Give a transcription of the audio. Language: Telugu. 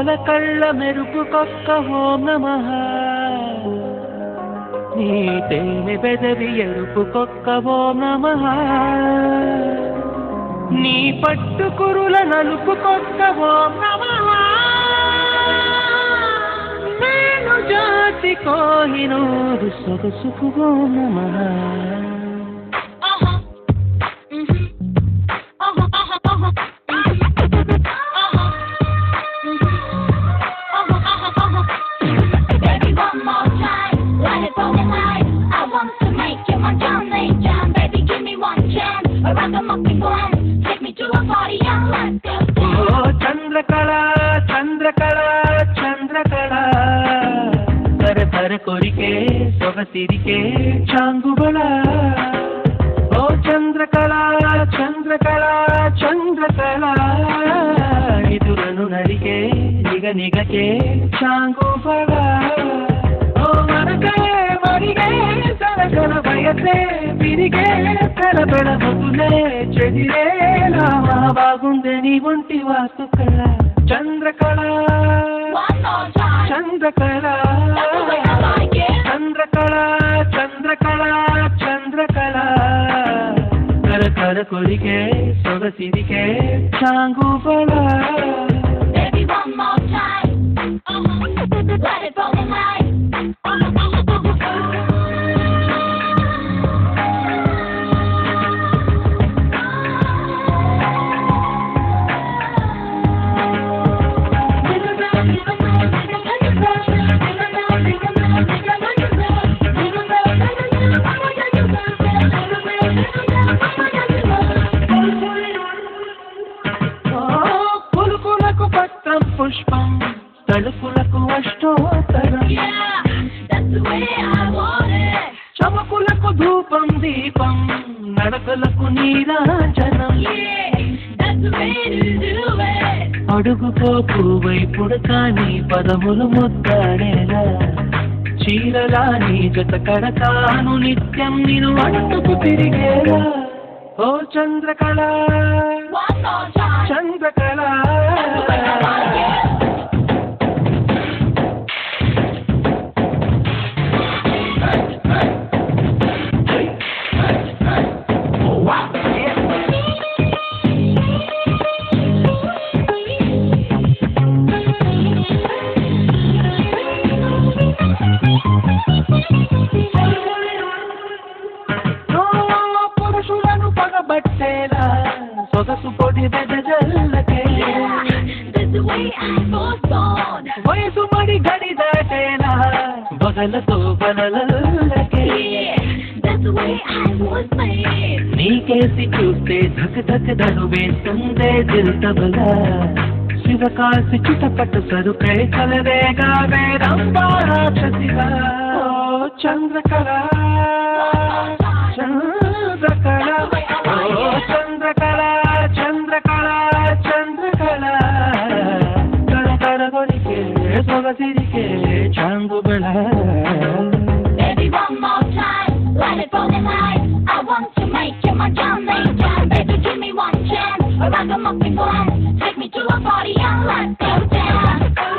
పాల కళ్ళ మెరుపుకొక్క ఓం నమః నీ తేనె పెదవి ఎరుపుకొక్క ఓం నమః నీ పట్టు కురుల నలుపుకొక్క ఓం నమః నేను జాతి కోహినూరు సొగసుకు ఓం నమః చంద్రకళ చంద్రకళ చంద్రకళ కర కర కొరికే సొగసిరికే చాంగుబళ ఓ చంద్రకళ చంద్రకళ చంద్రకళ ఎదురను నరికే నిగ నిగకే చాంగుబళ ఓ మరకే మరిగే సరసర వయసే విరిగే కలబెడ బతులే చెదిరేలా బాగుందే నీ ఒంటి వాస్తు కళ చంద్రకళ చంద్రకళ చంద్రకళ చంద్రకళ చంద్రకళ కర కర కొరికే సొగసిరికే చాంగుబళ పుష్పం తలుపులకు అష్టోత్తరం చమకులకు ధూపం దీపం నడకలకు నీరాజనం అడుగుపోకు వైపుడు కానీ పదములు ముద్దాడేలా చీరలా నీ జత కడతాను నిత్యం నేను అడుగుకు తిరిగేలా ఓ చంద్రకళ చంద్రకళ పురుషులను పగబట్టేలా సొగసు పొడి బెదజల్లకే వయసు మడి గడి దాటేలా బగలతో బలలకే నీకేసి చూస్తే ధక్ ధక్ దను వేస్తుందే దిల్ తబలా శివకాసి చిటపట సరుకై కలవేగా వేరంబా రాక్షసిగా ఓ చంద్రకళ చంద్రకళ ఓ చంద్రకళ చంద్రకళ చంద్రకళ కర కర కొరికే సొగసిరికే చాంగుబళ Let it fall in line. I want to make you my John Legend. Baby, give me one chance. Around the muffin glam. Take me to a party and let's go down.